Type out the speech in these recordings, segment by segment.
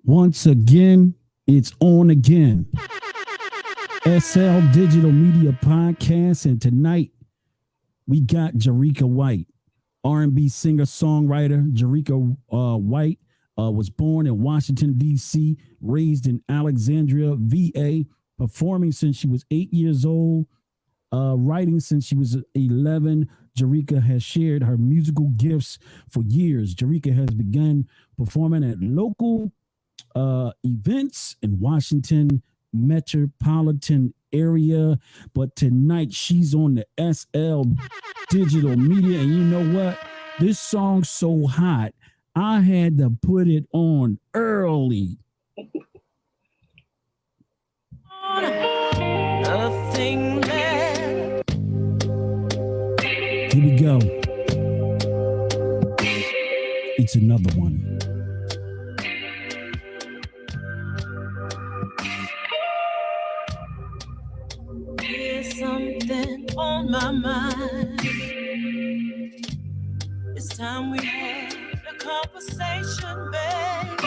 Once again, it's on again. SL Digital Media Podcast, and tonight we got Jerrica White, R&B singer-songwriter. Jerrica White was born in Washington, D.C., raised in Alexandria, VA, performing since she was 8 years old, writing since she was 11. Jerrica has shared her musical gifts for years. Jerrica has begun performing at local events in Washington metropolitan area, but tonight she's on the SL Digital Media, and you know what? This song's so hot, I had to put it on early. Nothing there. Here we go. It's another one. There's something on my mind. It's time we had a conversation, babe.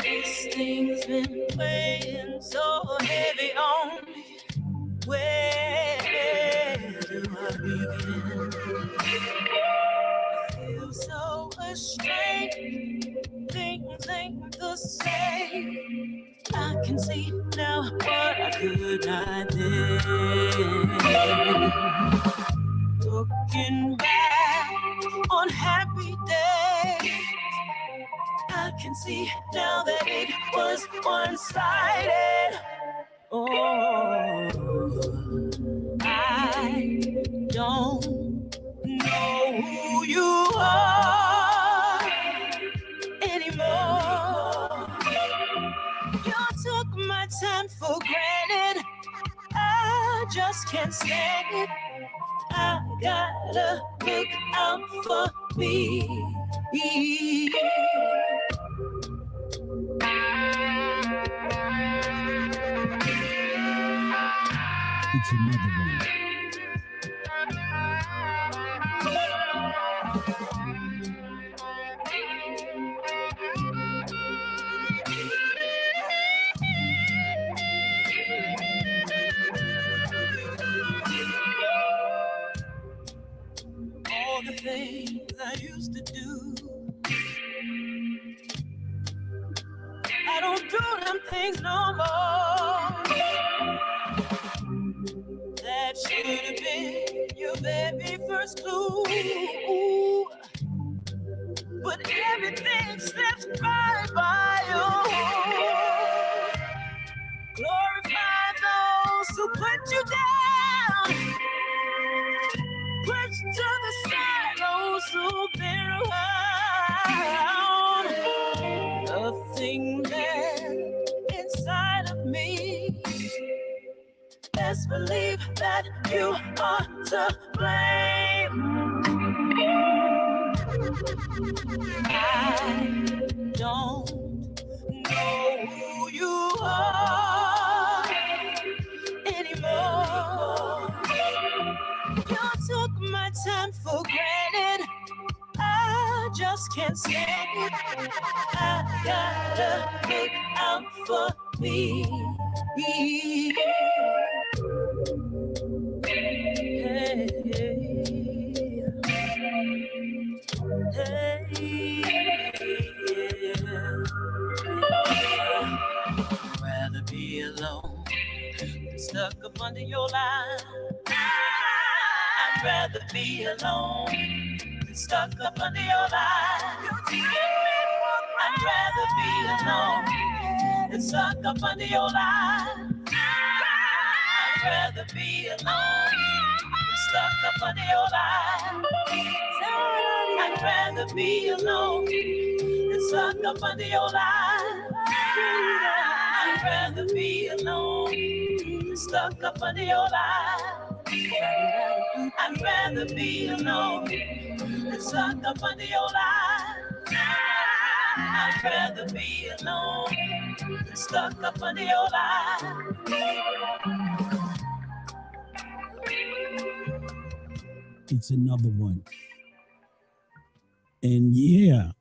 This thing's been weighing so heavy on me. Where do I begin? I feel so ashamed. Things ain't the same. I can see now what I could not then. Looking back on happy days, I can see now that it was one-sided. Oh, I don't know who you are anymore. You took my time for granted. I just can't stand it. I gotta look out for me. It's another one. All the things I used to do, I don't do them things no more. That should have been your very first clue. But everything slips by you. Glorify those who put you down. Push to the side those who've been around. Nothing there inside of me. Best believe that you are to blame. I don't know who you are anymore. You took my time for granted. I just can't stand it. I gotta look out for me. Hey, hey, I'd rather be alone than stuck up under your line. I'd rather be alone than stuck up under your line. I'd rather be alone than stuck up under your line. I'd rather be alone than stuck up under your line. I'd rather be alone than stuck up under your line. I'd rather be alone than stuck up under your line. I'd rather be alone than stuck up under your line. I'd rather be alone than stuck up under your line. It's another one. And yeah,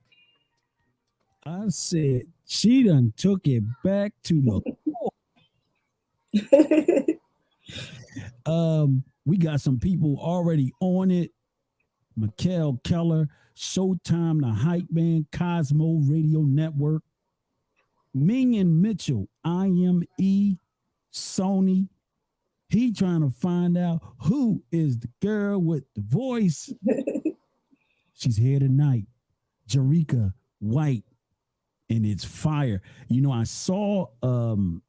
I said she done took it back to the. We got some people already on it. Mikkel Keller, Showtime, the Hype Man, Cosmo Radio Network, Ming and Mitchell, IME, Sony. He trying to find out who is the girl with the voice. She's here tonight. Jerrica White, and it's fire. You know, I saw you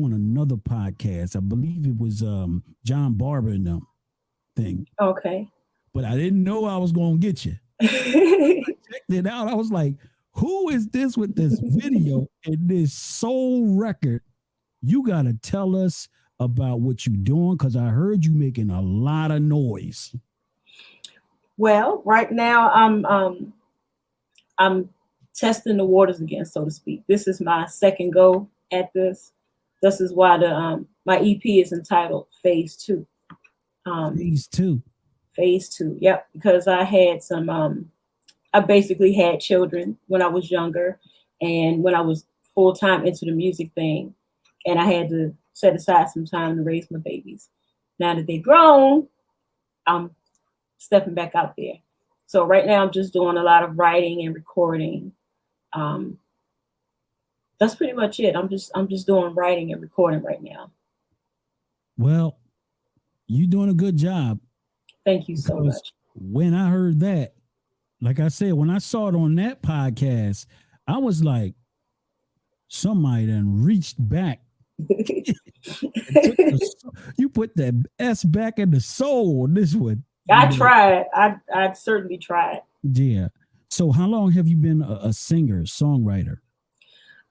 on another podcast. I believe it was John Barber and them thing. Okay. But I didn't know I was gonna get you. I checked it out. I was like, who is this with this video and this soul record? You gotta tell us about what you're doing, because I heard you making a lot of noise. Well, right now I'm testing the waters again, so to speak. This is my second go at this. This is why the my EP is entitled Phase 2. Phase 2. Phase 2. Yep, because I had some I basically had children when I was younger, and when I was full time into the music thing, and I had to set aside some time to raise my babies. Now that they're grown, I'm stepping back out there. So right now I'm just doing a lot of writing and recording. That's pretty much it. I'm just doing writing and recording right now. Well, you're doing a good job. Thank you so much. When I heard that, like I said, when I saw it on that podcast, I was like, somebody done reached back. You put that S back in the soul on this one. I tried. I certainly tried. Yeah. So how long have you been a singer, songwriter?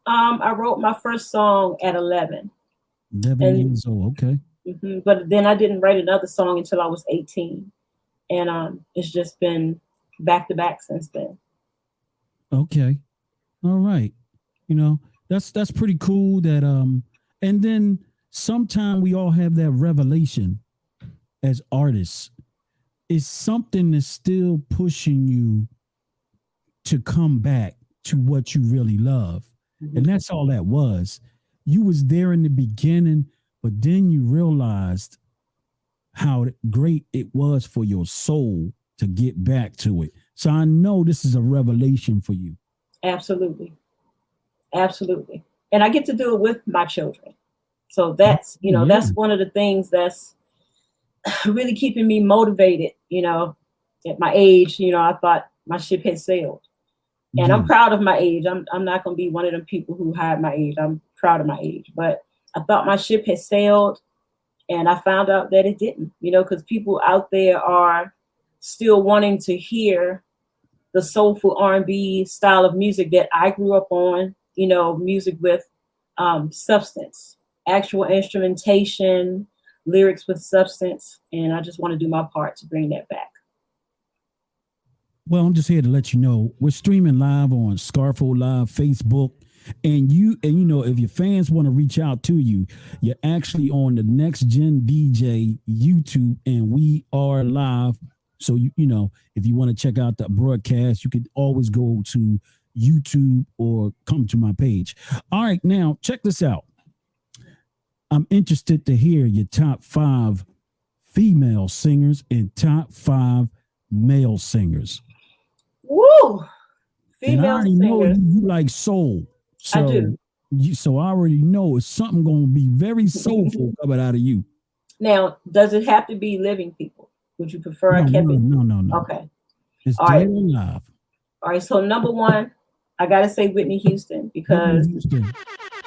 I wrote my first song at 11. 11 years old. Okay. Mm-hmm, but then I didn't write another song until I was 18. And it's just been back to back since then. Okay. All right. You know, that's pretty cool that and then sometime we all have that revelation as artists. It's something that's still pushing you to come back to what you really love. Mm-hmm. And that's all that was. You was there in the beginning, but then you realized how great it was for your soul to get back to it. So I know this is a revelation for you. Absolutely. Absolutely. And I get to do it with my children. So that's, that's one of the things that's really keeping me motivated. At my age, I thought my ship had sailed. And I'm proud of my age. I'm not going to be one of them people who hide my age. I'm proud of my age. But I thought my ship had sailed, and I found out that it didn't, because people out there are still wanting to hear the soulful R&B style of music that I grew up on, music with substance, actual instrumentation, lyrics with substance. And I just want to do my part to bring that back. Well, I'm just here to let you know we're streaming live on Scarfo Live, Facebook. And if your fans want to reach out to you, you're actually on the Next Gen DJ YouTube, and we are live. So if you want to check out the broadcast, you could always go to YouTube or come to my page. All right, now check this out. I'm interested to hear your top 5 female singers and top 5 male singers. Woo! Female and I already singers. Know you like soul. So, I do. So I already know it's something going to be very soulful coming out of you. Now, does it have to be living people? Would you prefer No. Okay. It's dead and alive. All right. So number 1, I got to say Whitney Houston, because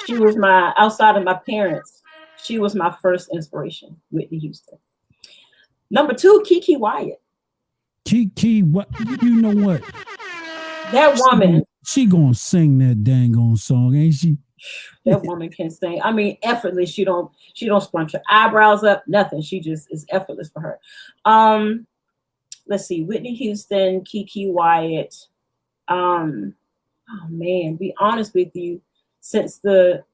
she was outside of my parents, she was my first inspiration, Whitney Houston. Number 2, Kiki Wyatt. Kiki, what? You know what? That woman. She gonna sing that dang on song, ain't she? That woman can sing. I mean, effortless. She don't scrunch her eyebrows up, nothing. She just is effortless for her. Let's see, Whitney Houston, Kiki Wyatt. Oh man, be honest with you, since the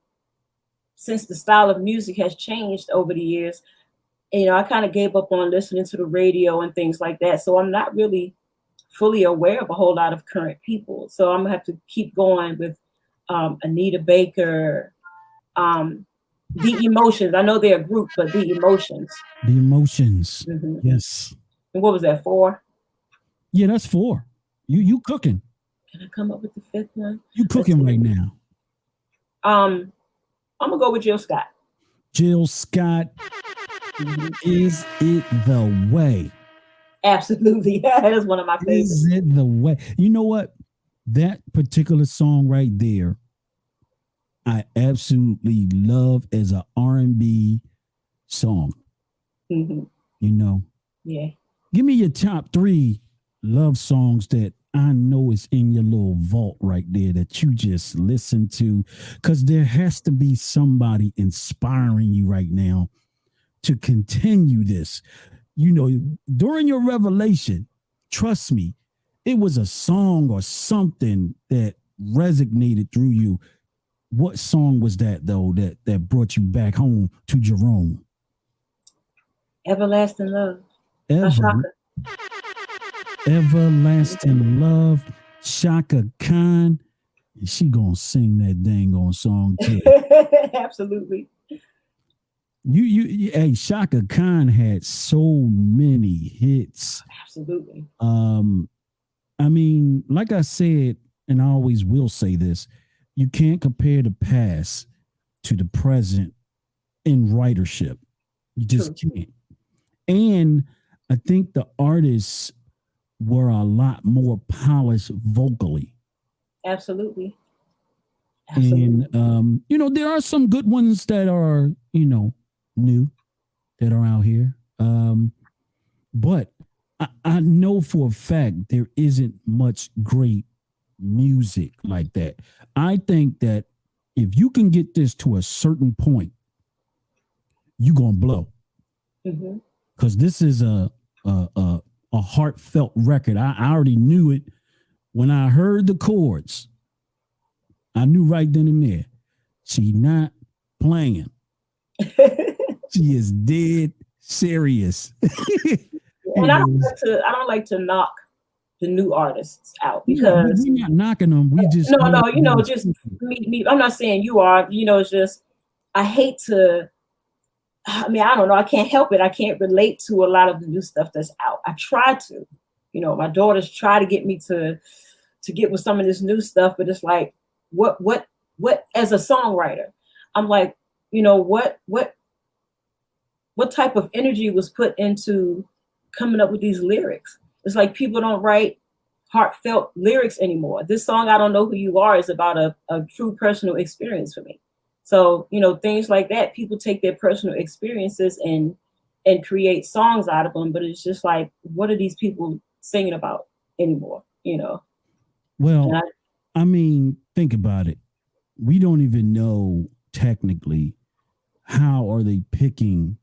style of music has changed over the years, I kind of gave up on listening to the radio and things like that. So I'm not really fully aware of a whole lot of current people. So I'm gonna have to keep going with Anita Baker, The Emotions. I know they're a group, but The Emotions. The Emotions. Mm-hmm. Yes. And what was that, 4? Yeah, that's 4. You cooking. Can I come up with the 5th one? You cooking right now. I'm gonna go with Jill Scott. Jill Scott. Mm-hmm. Is it the way? Absolutely. That is one of my favorites. Is it the way? You know what? That particular song right there, I absolutely love as an R&B song. Mm-hmm. You know? Yeah. Give me your top 3 love songs that I know is in your little vault right there that you just listen to, because there has to be somebody inspiring you right now to continue this. You know, during your revelation, trust me, it was a song or something that resonated through you. What song was that, though, that brought you back home to Jerome? Everlasting Love. Everlasting Love, Shaka Khan. She gonna sing that dang on song too. Absolutely. Hey, Shaka Khan had so many hits. Absolutely. I mean, like I said, and I always will say this, you can't compare the past to the present in writership. You just can't. And I think the artists were a lot more polished vocally. Absolutely. And you know, there are some good ones that are, you know, new that are out here. But I know for a fact there isn't much great music like that. I think that if you can get this to a certain point, you're gonna blow. Because this is a heartfelt record. I already knew it when I heard the chords. I knew right then and there, she not playing. She is dead serious. And I don't like to knock the new artists out, because we're not knocking them. We just no, you know, just me. I'm not saying you are. You know, it's just I hate to. I mean, I don't know. I can't help it. I can't relate to a lot of the new stuff that's out. I try to, you know, my daughters try to get me to get with some of this new stuff, but it's like, what as a songwriter, I'm like, you know, what type of energy was put into coming up with these lyrics? It's like people don't write heartfelt lyrics anymore. This song, I Don't Know Who You Are, is about a true personal experience for me. So, you know, things like that, people take their personal experiences and create songs out of them. But it's just like, what are these people singing about anymore? You know? Well, I mean, think about it. We don't even know technically how are they picking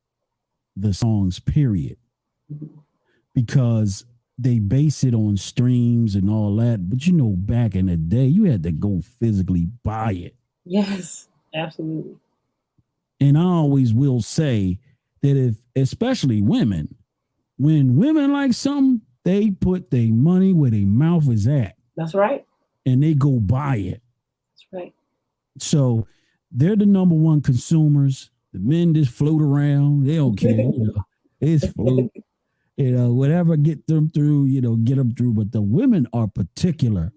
the songs, period. Because they base it on streams and all that. But, you know, back in the day, you had to go physically buy it. Yes. Absolutely. And I always will say that if, especially women, when women like something, they put their money where their mouth is at. That's right. And they go buy it. That's right. So they're the number one consumers. The men just float around. They don't care. You know, it's float. You know, whatever get them through, you know, get them through. But the women are particular.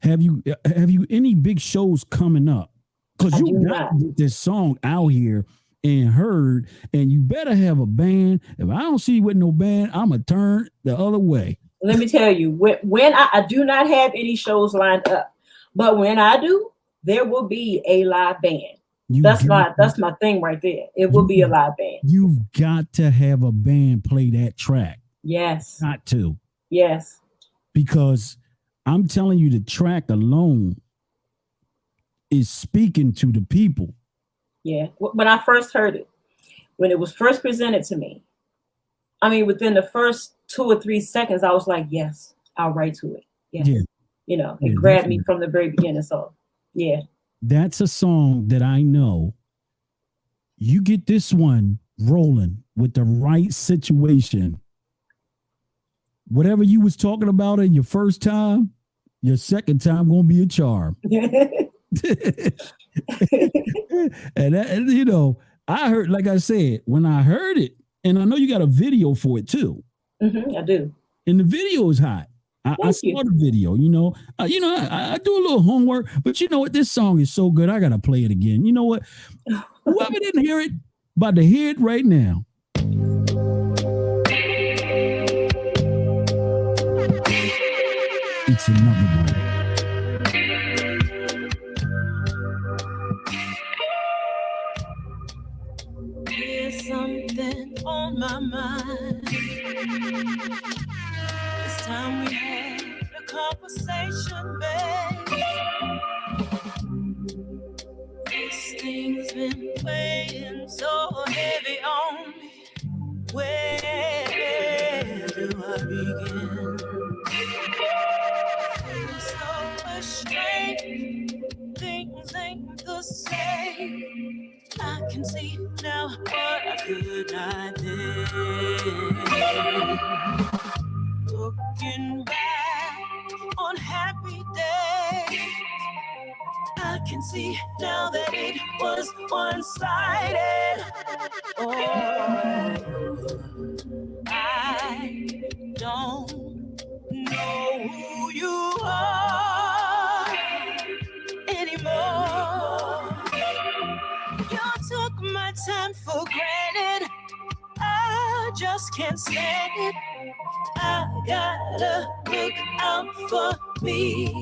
Have you any big shows coming up? Because you got to get this song out here and heard, and you better have a band. If I don't see you with no band, I'm going to turn the other way. Let me tell you, when I do not have any shows lined up, but when I do, there will be a live band. That's my thing right there. It will be a live band. You've got to have a band play that track. Yes. Got to. Yes. Because I'm telling you, the track alone is speaking to the people. Yeah. When I first heard it, when it was first presented to me, I mean, within the first 2 or 3 seconds, I was like, yes, I'll write to it. Yes. Yeah. You know, it grabbed me from the very beginning. So, yeah. That's a song that I know you get this one rolling with the right situation. whatever you was talking about in your first time, your second time gonna be a charm. and you know, I heard, like I said, when I heard it, and I know you got a video for it too. I do. And the video is hot. I saw the video. I do a little homework, but you know what? This song is so good. I gotta play it again. You know what? Whoever didn't hear it, about to hear it right now. It's another one. There's something on my mind. This time we had a conversation, babe. This thing's been weighing so heavy on me. Where do I begin? Feel so ashamed. Things ain't the same. I can see now what I could not then. Looking back on happy days, I can see now that it was one-sided. Oh, I don't know who you are anymore. You took my time for granted. I just can't stand it. I gotta look out for me.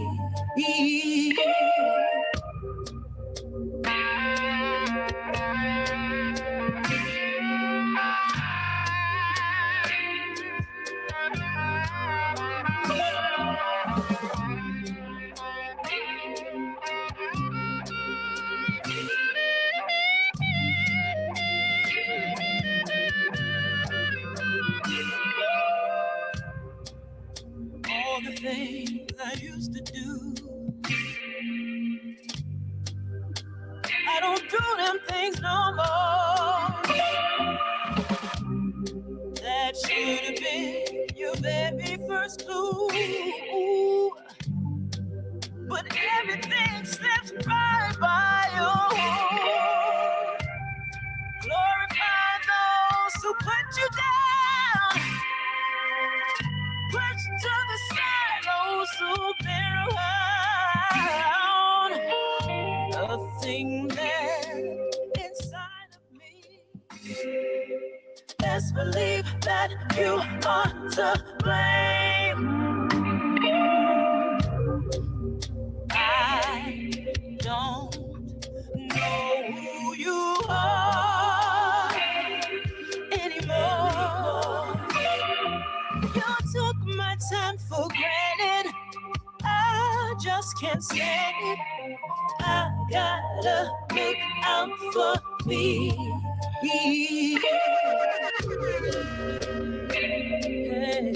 All the things I used to do, I don't do them things no more. That should have been your very first clue. But everything slips right by you. Glorify those who put you down. Push to the side those who've been around. Nothing there inside of me. Let's believe that you are to blame. I don't know who you are anymore. You took my time for granted. I just can't stand it. I gotta look out for me. Hey, hey,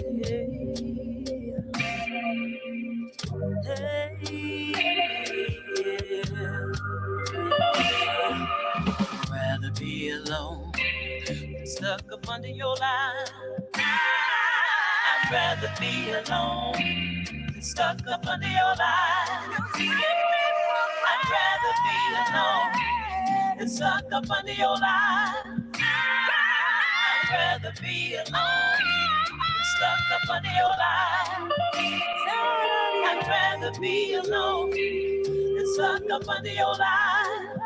I'd rather be alone than stuck up under your line. I'd rather be alone than stuck up under your line. I'd rather be alone than stuck up under your line. I'd rather be alone than stuck up under your line. I'd rather be alone than stuck up under your line.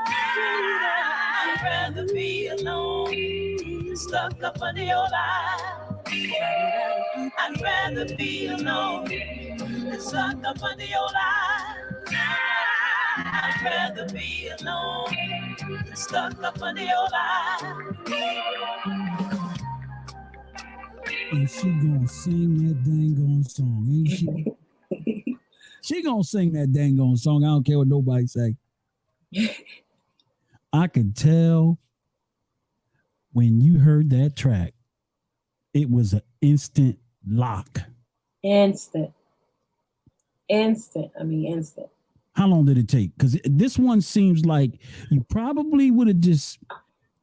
I'd rather be alone than stuck up under your line. I'd rather be alone than stuck up under your line. I'd rather be alone than stuck up under your line. And she gonna sing that dang on song, ain't she? She gonna sing that dang on song. I don't care what nobody say. I could tell when you heard that track, it was an instant lock. Instant. I mean, instant. How long did it take? Because this one seems like you probably would have just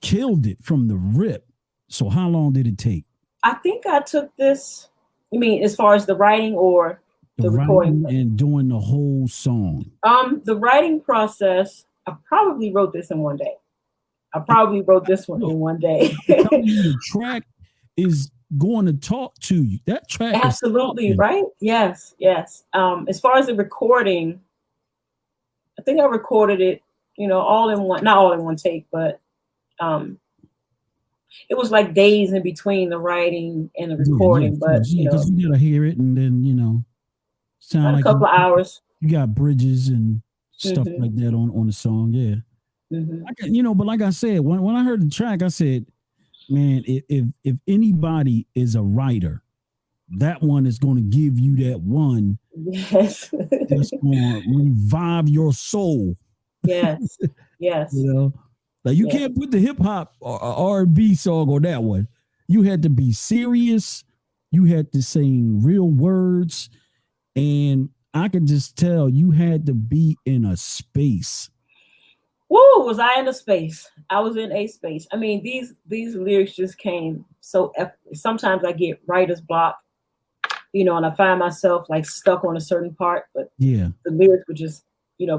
killed it from the rip. So how long did it take? I think I took this You mean as far as the writing or the recording and doing the whole song? The writing process, I probably wrote this in one day. I probably wrote this one in one day. The track is going to talk to you. That track absolutely is right. Yes. As far as the recording, I think I recorded it, all in one, not all in one take, but it was like days in between the writing and the recording. But because you gotta hear it, and then sound like a couple of hours. You got bridges and stuff like that on the song. Yeah. But like I said, when I heard the track, I said, man, if anybody is a writer, that one is going to give you that one. Yes. That's going to revive your soul. Yes. Like you can't put the hip hop or R&B song on that one. You had to be serious. You had to sing real words, and I could just tell you had to be in a space. Woo, was I in a space? I was in a space. I mean, these lyrics just came so effortlessly. Sometimes I get writer's block, and I find myself like stuck on a certain part, but the lyrics were just,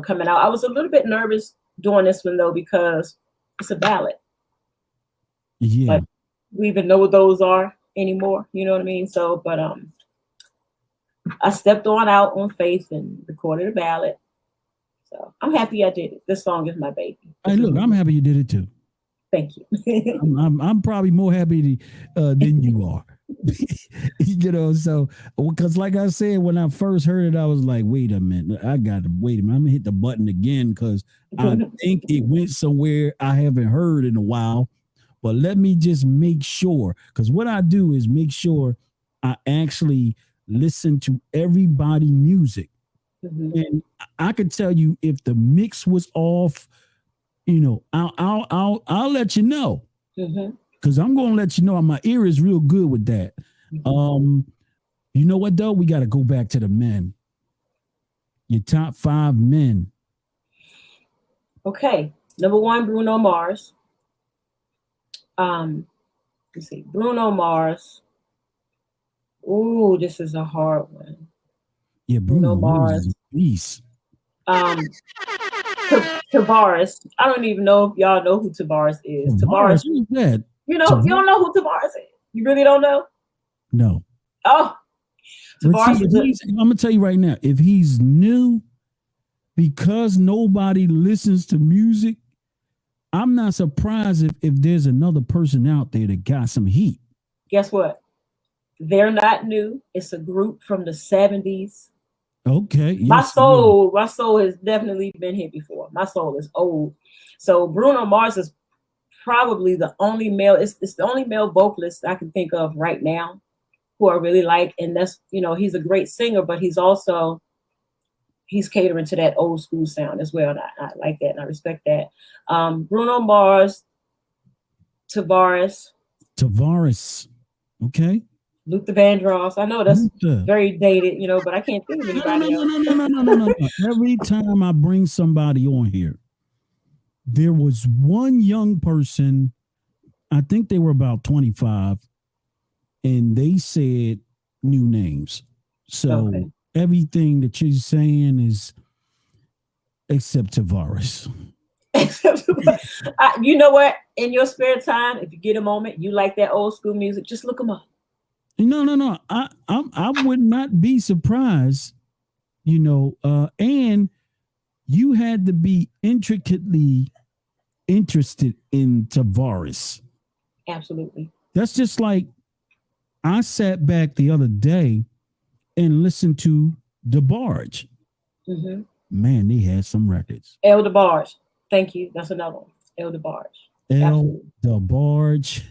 coming out. I was a little bit nervous doing this one though, because it's a ballad. Yeah. Like, we even know what those are anymore. You know what I mean? So, but I stepped out on faith and recorded a ballad. So I'm happy I did it. This song is my baby. Hey, look, I'm happy you did it too. Thank you. I'm probably more happy than you are. So because like I said, when I first heard it, I was like, wait a minute, I'm gonna hit the button again because I think it went somewhere I haven't heard in a while. But let me just make sure, because what I do is make sure I actually listen to everybody's music. And I could tell you if the mix was off, I'll let you know, because I'm going to let you know my ear is real good with that. You know what though? We got to go back to the men. Your top 5 men. Okay, number 1, Bruno Mars. Let's see, Bruno Mars. Ooh, this is a hard one. Yeah, Bruno Mars is a beast. Tavares. I don't even know if y'all know who Tavares is. Tavares. Who's that? You don't know who Tavares is. You really don't know? No. Oh. Tavares. I'm gonna tell you right now, if he's new, because nobody listens to music, I'm not surprised if there's another person out there that got some heat. Guess what? They're not new. It's a group from the 70s. Okay. Yes, my soul has definitely been here before. My soul is old. So Bruno Mars is probably the only male. It's the only male vocalist I can think of right now who I really like. And that's, he's a great singer, but he's catering to that old school sound as well. And I like that and I respect that. Bruno Mars, Tavares. Okay. Luther Vandross. I know that's very dated, but I can't think of anybody else. No. Every time I bring somebody on here, there was one young person, I think they were about 25, and they said new names. So everything that you're saying is except Tavares. You know what? In your spare time, if you get a moment, you like that old school music, just look them up. No. I would not be surprised, and you had to be intricately interested in Tavares. Absolutely. That's just like I sat back the other day and listened to DeBarge. Man, they had some records. El DeBarge. Thank you. That's another one. El DeBarge. El DeBarge.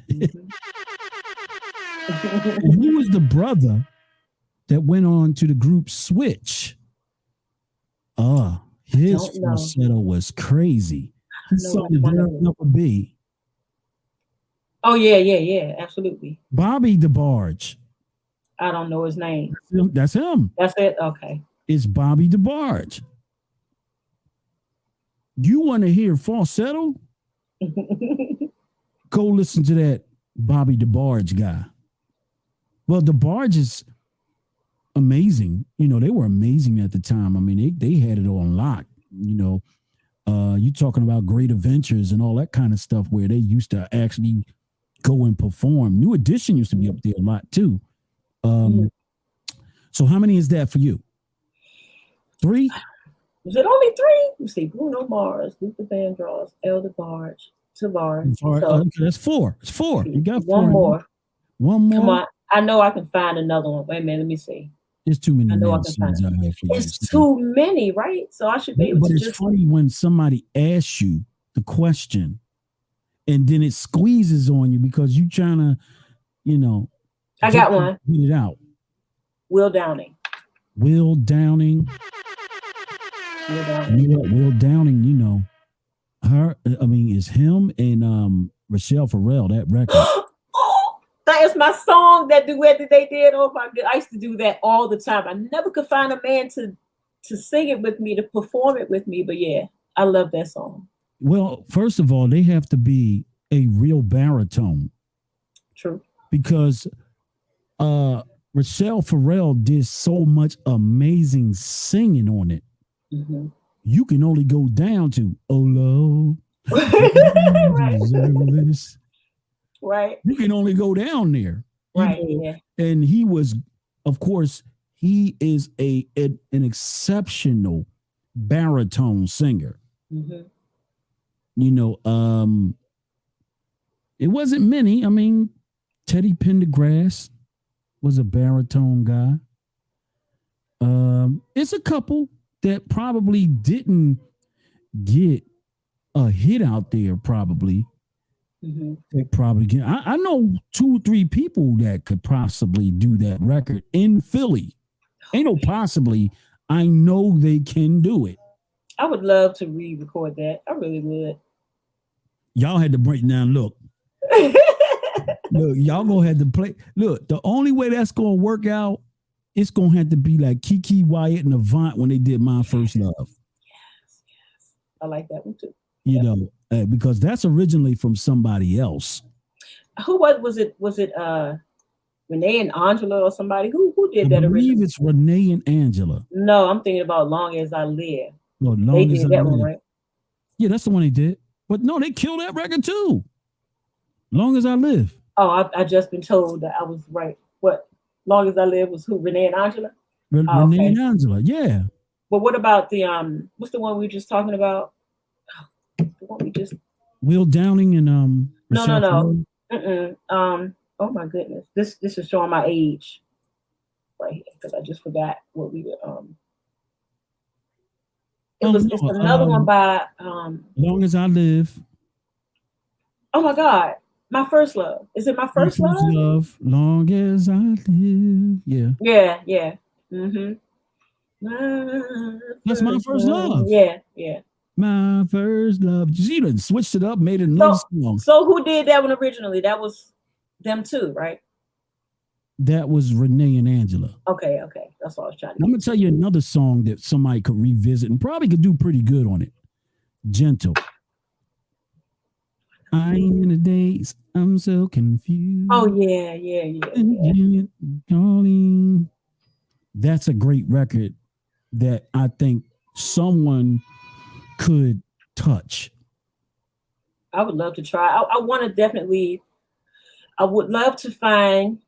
And who was the brother that went on to the group Switch? His falsetto was crazy. He saw the Jerrica White. Oh yeah, absolutely. Bobby DeBarge. I don't know his name. That's him. That's it. Okay. It's Bobby DeBarge. You want to hear falsetto? Go listen to that Bobby DeBarge guy. Well, DeBarge is amazing. You know, they were amazing at the time. I mean, they had it on lock. You know, you talking about Great Adventures and all that kind of stuff where they used to actually go and perform. New Edition used to be up there a lot too. So how many is that for you? 3? Was it only 3? Let's see, Bruno Mars, Luther Vandross, Elder Barge, Tavares. So, okay, that's 4. It's 4. You got 4. One more. One more. Come on. I know I can find another one. Wait a minute, let me see. There's too many. I know I can find it. It's too many, right? So I should be able to. But it's funny when somebody asks you the question, and then it squeezes on you because you trying to, you know. I got one. Get it out. Will Downing. Will Downing. Will Downing, you know, her. I mean, it's him and Rochelle Farrell. That record. That is my song, that duet that they did. Oh my God. I used to do that all the time. I never could find a man to sing it with me, to perform it with me. But yeah, I love that song. Well, first of all, they have to be a real baritone. True. Because Rochelle Farrell did so much amazing singing on it. Mm-hmm. You can only go down to "Oh Lord." Right. You can only go down there. Right. Yeah. And he was, of course, he is an exceptional baritone singer. Mm-hmm. You know, it wasn't many. I mean, Teddy Pendergrass was a baritone guy. It's a couple that probably didn't get a hit out there, probably. Mm-hmm. They probably can. I know 2 or 3 people that could possibly do that record in Philly. Ain't no possibly. I know they can do it. I would love to re-record that. I really would. Y'all had to break down. Look, y'all gonna have to play. Look, the only way that's gonna work out, it's gonna have to be like Kiki Wyatt and Avant when they did My First Love. Yes. I like that one too. You know, because that's originally from somebody else. Who was it? Was it Renee and Angela or somebody? Who did that originally? I believe it's Renee and Angela. No, I'm thinking about Long As I Live. No, they did that one, right? Yeah, that's the one they did. But no, they killed that record too. Long As I Live. Oh, I just been told that I was right. What? Long As I Live was who? Renee and Angela? Renee and Angela, yeah. But what about the what's the one we were just talking about? Will Downing and No. Oh my goodness. This is showing my age right here because I just forgot what we were it's another one by Long As I Live. Oh my God. My First Love. Is it My First Love? Long As I Live. Yeah. Yeah. Mm-hmm. That's My First Love. Yeah. My First Love. You done switched it up, made it another song. So who did that one originally? That was them too, right? That was Renee and Angela. Okay. That's what I was trying to I'm going to tell you another song that somebody could revisit and probably could do pretty good on it. Gentle. I ain't in the days. I'm so confused. Oh, yeah. Calling. That's a great record that I think someone could touch. I would love to try. I want to definitely. I would love to find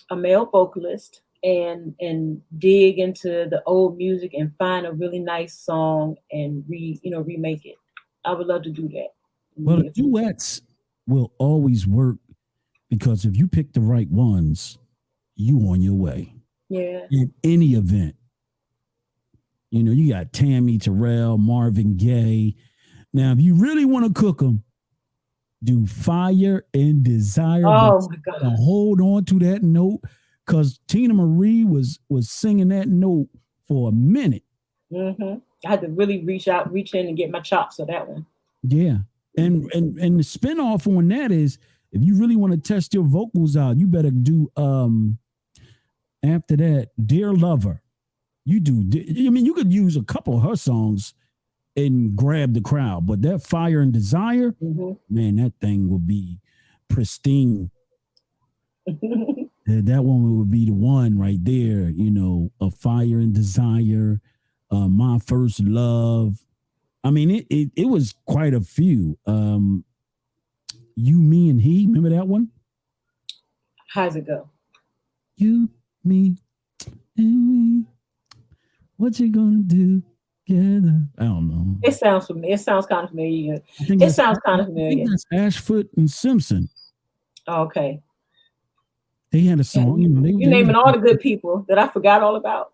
a male vocalist and dig into the old music and find a really nice song and remake it. I would love to do that. Well, the duets will always work because if you pick the right ones, you on your way. Yeah. In any event. You know, you got Tammy Terrell, Marvin Gaye. Now, if you really want to cook them, do Fire and Desire. Oh, my God. Hold on to that note because Tina Marie was singing that note for a minute. Mm-hmm. I had to really reach in and get my chops of that one. Yeah. And the spinoff on that is if you really want to test your vocals out, you better do after that, Dear Lover. You could use a couple of her songs and grab the crowd, but that Fire and Desire, man, that thing will be pristine. That one would be the one right there. You know, A Fire and Desire, My First Love. I mean, it was quite a few. You, Me, and He. Remember that one? How's it go? You, me, and me. What you gonna do together? I don't know. It sounds familiar. It sounds kind of familiar. It sounds kind of familiar. I think that's Ashford and Simpson. Oh, okay. They had a song. You know, you're naming all the good people that I forgot all about.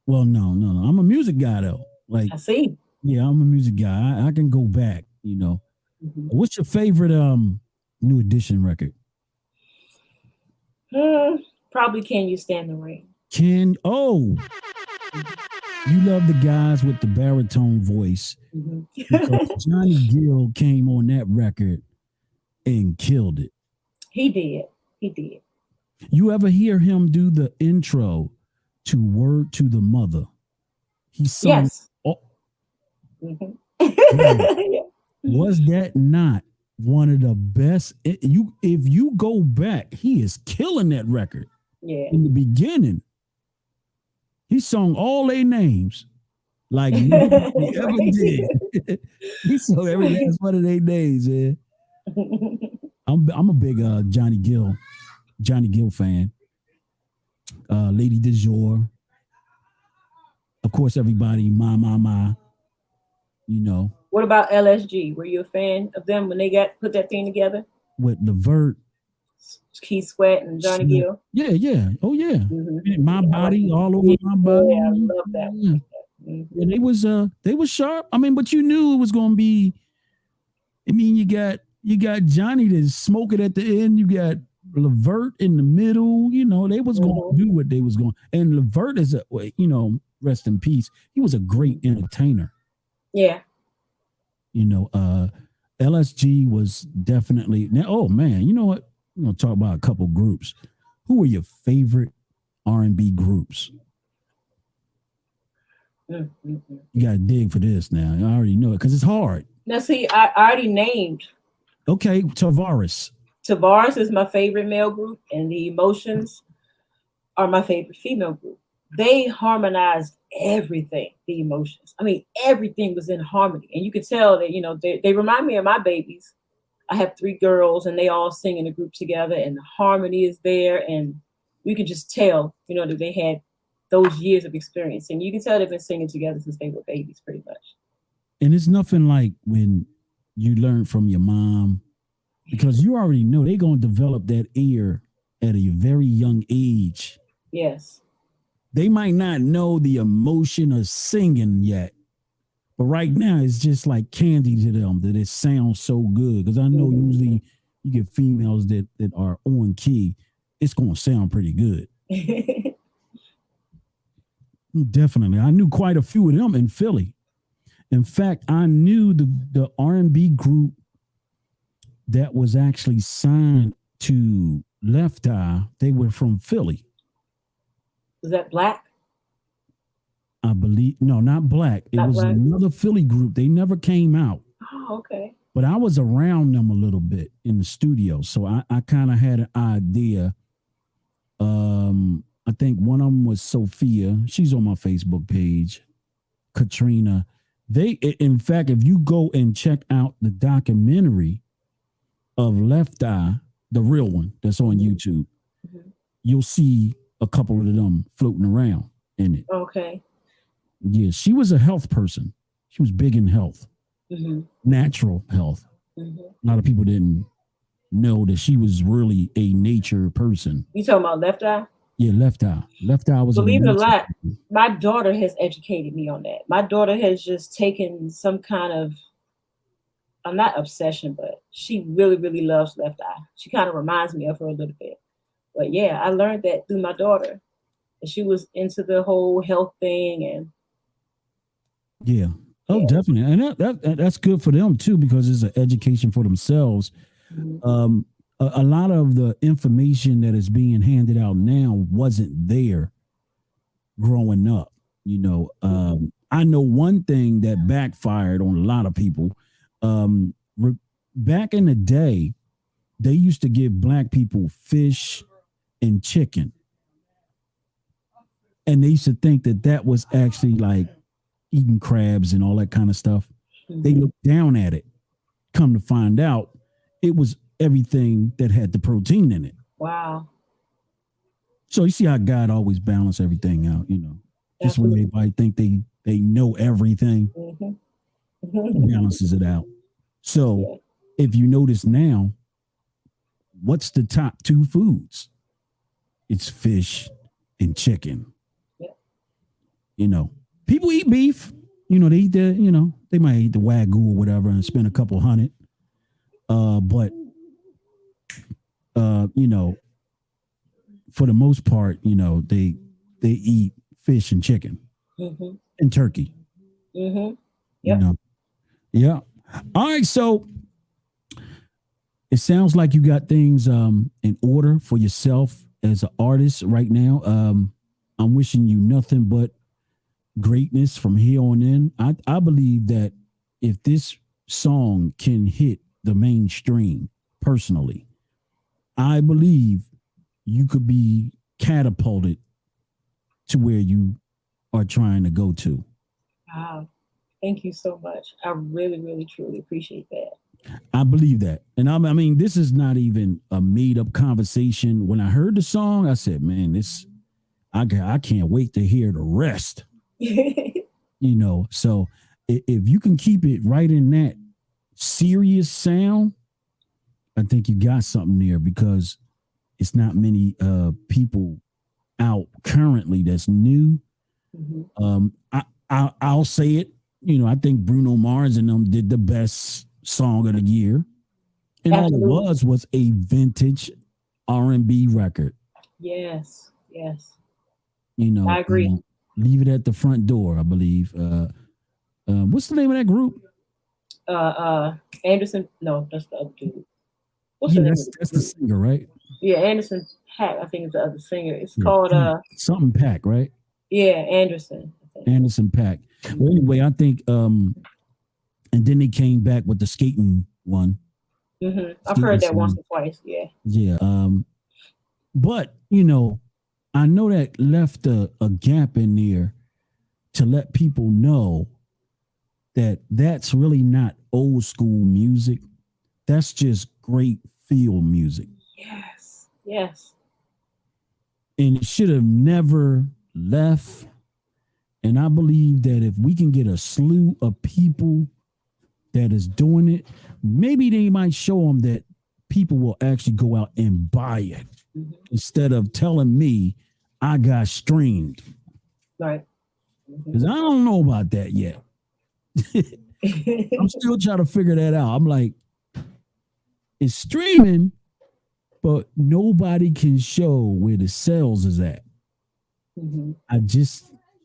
Well, no. I'm a music guy though. Like, I see. Yeah, I'm a music guy. I can go back. You know, What's your favorite New Edition record? Probably Can You Stand the Rain? You love the guys with the baritone voice. Because Johnny Gill came on that record and killed it. He did. You ever hear him do the intro to Word to the Mother? He sung. Yes. Was that not one of the best? If you go back, he is killing that record. Yeah. In the beginning, he sung all their names like nobody ever did. He sung every last one of their names. Yeah. I'm a big Johnny Gill fan. Lady du Jour. Of course, everybody, my. You know. What about LSG? Were you a fan of them when they put that thing together? With Levert, Keith Sweat, and Johnny Gill? Yeah. Oh, yeah. My Body, all over my body. Yeah, I love that. Yeah. And they was sharp. I mean, but you knew it was going to be. I mean, you got Johnny to smoke it at the end. You got Levert in the middle. You know, they was going to do what they was going. And Levert is rest in peace. He was a great entertainer. Yeah. You know, LSG was definitely now. Oh man, you know what? We're gonna talk about a couple groups. Who were your favorite R&B groups? You gotta dig for this now. I already know it because it's hard. Now, see, I already named. Okay, Tavares. Tavares is my favorite male group, and the Emotions are my favorite female group. They harmonized everything, the Emotions. I mean, everything was in harmony. And you could tell that, they remind me of my babies. I have 3 girls and they all sing in a group together and the harmony is there. And you can just tell, that they had those years of experience. And you can tell they've been singing together since they were babies pretty much. And it's nothing like when you learn from your mom, because you already know they're going to develop that ear at a very young age. Yes. They might not know the emotion of singing yet, but right now it's just like candy to them that it sounds so good. Because I know usually you get females that are on key, it's going to sound pretty good. Definitely. I knew quite a few of them in Philly. In fact, I knew the R&B group that was actually signed to Left Eye. They were from Philly. Was that Black? I believe. No, not Black. It was Black. Another Philly group. They never came out. Oh, okay. But I was around them a little bit in the studio. So I kind of had an idea. I think one of them was Sophia. She's on my Facebook page. Katrina. In fact, if you go and check out the documentary of Left Eye, the real one that's on YouTube, you'll see a couple of them floating around in it. Okay. Yeah, she was a health person. She was big in health, natural health. A lot of people didn't know that she was really a nature person. You talking about Left Eye? Yeah, Left Eye. Left Eye was. Believe it or not, my daughter has educated me on that. My daughter has just taken some kind of, I'm not obsession, but she really, really loves Left Eye. She kind of reminds me of her a little bit. But yeah, I learned that through my daughter. And she was into the whole health thing and. Yeah. Oh, definitely. And that's good for them too, because it's an education for themselves. A lot of the information that is being handed out now wasn't there growing up. I know one thing that backfired on a lot of people. Back in the day, they used to give Black people fish and chicken. And they used to think that that was actually like eating crabs and all that kind of stuff. Mm-hmm. They looked down at it. Come to find out, it was everything that had the protein in it. Wow. So you see how God always balanced everything out, you know. Just when everybody think they know everything, he balances it out. So if you notice now, what's the top two foods? It's fish and chicken. Yeah. You know, people eat beef. You know, they eat the, you know, they might eat the Wagyu or whatever and spend a couple hundred. But you know, for the most part, you know, they eat fish and chicken and turkey. Mm-hmm. You know? Yeah. All right. So it sounds like you got things in order for yourself as an artist right now. I'm wishing you nothing but greatness from here on in. I believe that if this song can hit the mainstream personally, I believe you could be catapulted to where you are trying to go to. Wow. Thank you so much. I really, really, truly appreciate that. I believe that. And I mean, this is not even a made up conversation. When I heard the song, I said, man, I can't wait to hear the rest. You know, so if you can keep it right in that serious sound, I think you got something there, because it's not many people out currently that's new. I'll say it. You know, I think Bruno Mars and them did the best song of the year, and Absolutely. all it was a vintage R&B record. Yes. You know, I agree. Leave It at the Front Door, I believe. What's the name of that group? Anderson. No, that's the other dude. What's the name? That's the singer, right? Yeah, Anderson .Paak, I think is the other singer. It's called something Pack, right? Yeah, Anderson. Anderson .Paak. Well, anyway, I think and then they came back with the skating one. I've heard that once or twice. Yeah. But you know, I know that left a gap in there to let people know that that's really not old school music. That's just great feel music. Yes. And it should have never left. And I believe that if we can get a slew of people that is doing it, maybe they might show them that people will actually go out and buy it instead of telling me I got streamed. Right. Because I don't know about that yet. I'm still trying to figure that out. I'm like, it's streaming, but nobody can show where the sales is at.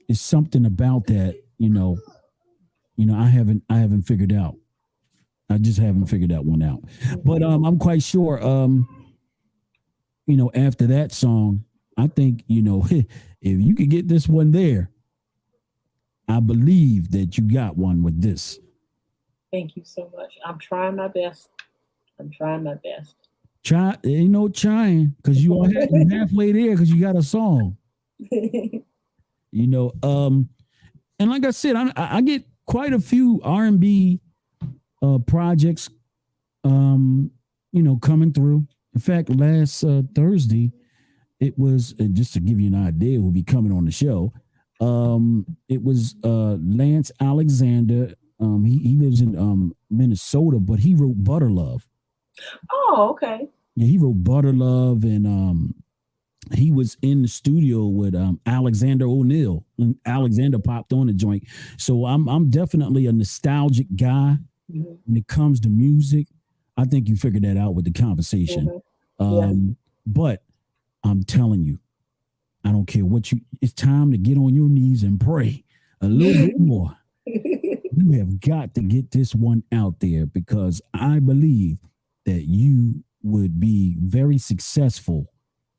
It's something about that, you know, I haven't figured out. I just haven't figured that one out. But I'm quite sure, you know, after that song, I think, you know, if you could get this one there, I believe that you got one with this. Thank you so much. I'm trying my best. Trying, because you are halfway there because you got a song. You know, and like I said, I get quite a few R&B projects, you know, coming through. In fact, last Thursday, it was, just to give you an idea who'll be coming on the show, it was Lance Alexander. He lives in Minnesota, but he wrote Butter Love. Oh, okay. Yeah, he wrote Butter Love, and he was in the studio with Alexander O'Neal, and Alexander popped on the joint. So I'm definitely a nostalgic guy when it comes to music. I think you figured that out with the conversation. But I'm telling you, I don't care it's time to get on your knees and pray a little bit more. You have got to get this one out there, because I believe that you would be very successful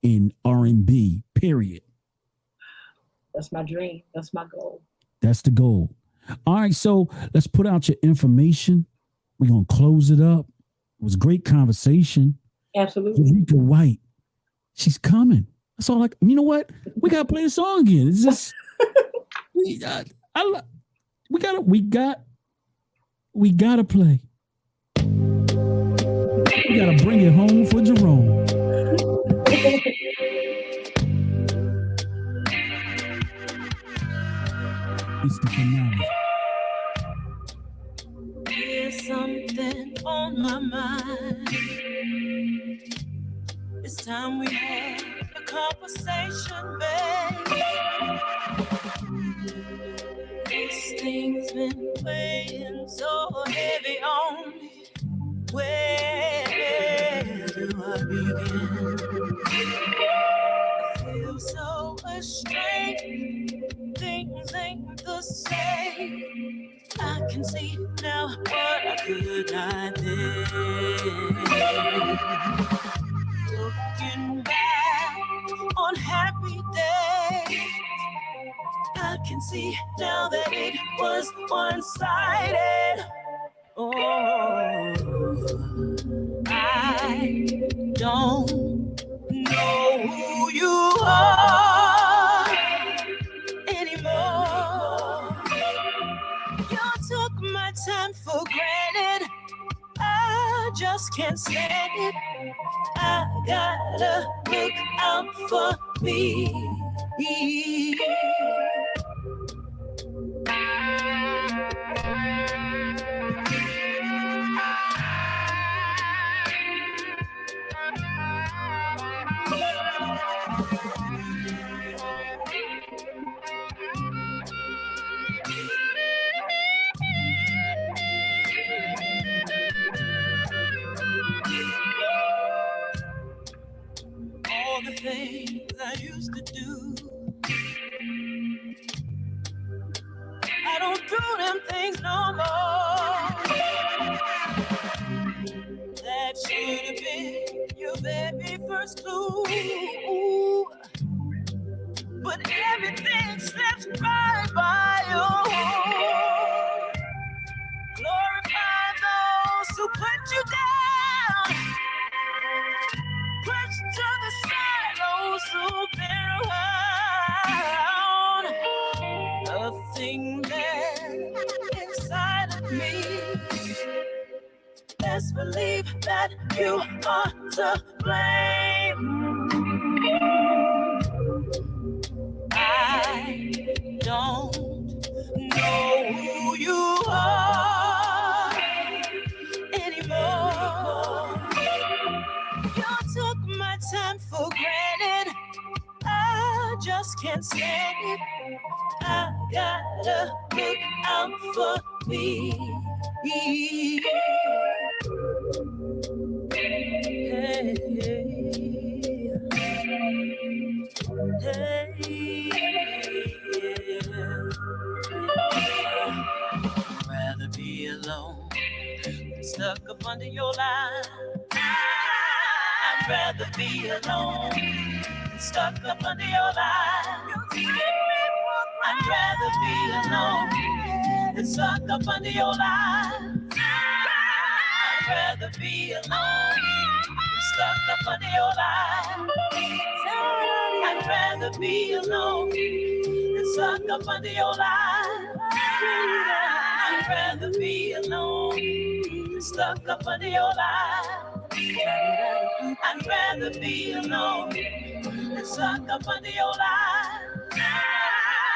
in R&B, period. That's my dream. That's my goal. That's the goal. All right, so let's put out your information. We're going to close it up. It was a great conversation. Absolutely. Jerrica White, She's coming. That's all. Like, you know what? We gotta play the song again. It's just we gotta play. We gotta bring it home for Jerome. It's the finale. There's something on my mind. It's time we had a conversation, babe. This thing's been weighing so heavy on me. Where do I begin? I feel so ashamed. Things ain't the same. I can see now what I could not then. Looking back on happy days, I can see now that it was one-sided. Oh, I don't know who you are anymore. You took my time for granted. I just can't stand it. I gotta look out for me. All the things I used to do, I don't do them things no more. That should have been your very first clue. But everything slips right by you. Glorify those who put you down. Push to the side those who've been around. Nothing there inside of me. Best believe that you are to blame. I don't know who you are anymore. You took my time for granted. I just can't stand it. I gotta look out for me. Hey, hey, hey, I'd rather be alone than stuck up under your line. I'd rather be alone than stuck up under your line. I'd rather be alone than stuck up under your line. I'd rather be alone than stuck up under your line. I'd rather be alone than stuck up under your line. I'd rather be alone than stuck up under your line. I'd rather be alone than stuck up under your line.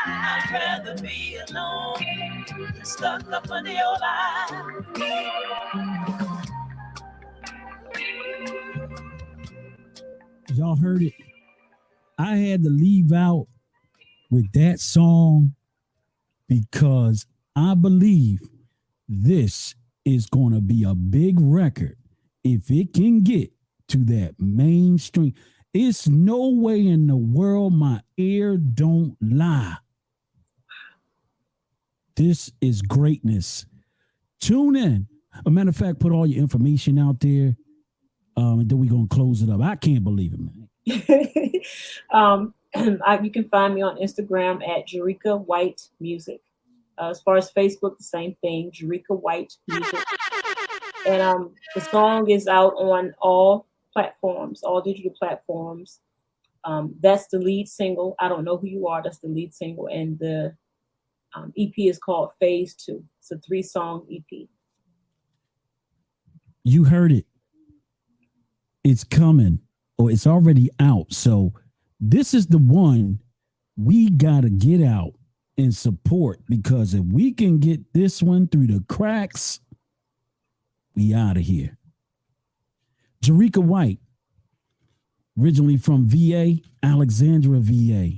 I'd rather be alone than stuck up under your line. Y'all heard it. I had to leave out with that song because I believe this is going to be a big record if it can get to that mainstream. It's no way in the world my ear don't lie. This is greatness. Tune in. A matter of fact, put all your information out there, and then we're going to close it up. I can't believe it, man. You can find me on Instagram at Jerrica White Music. As far as Facebook, the same thing, Jerrica White Music. And the song is out on all platforms, all digital platforms. That's the lead single. I Don't Know Who You Are. That's the lead single. And the EP is called Phase 2. It's a 3-song EP. You heard it. It's coming, or it's already out. So this is the one we got to get out and support, because if we can get this one through the cracks, we out of here. Jerrica White, originally from VA, Alexandria, VA.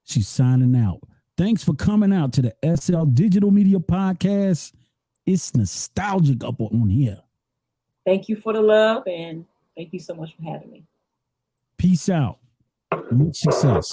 She's signing out. Thanks for coming out to the SL Digital Media Podcast. It's nostalgic up on here. Thank you for the love, and thank you so much for having me. Peace out. Much success.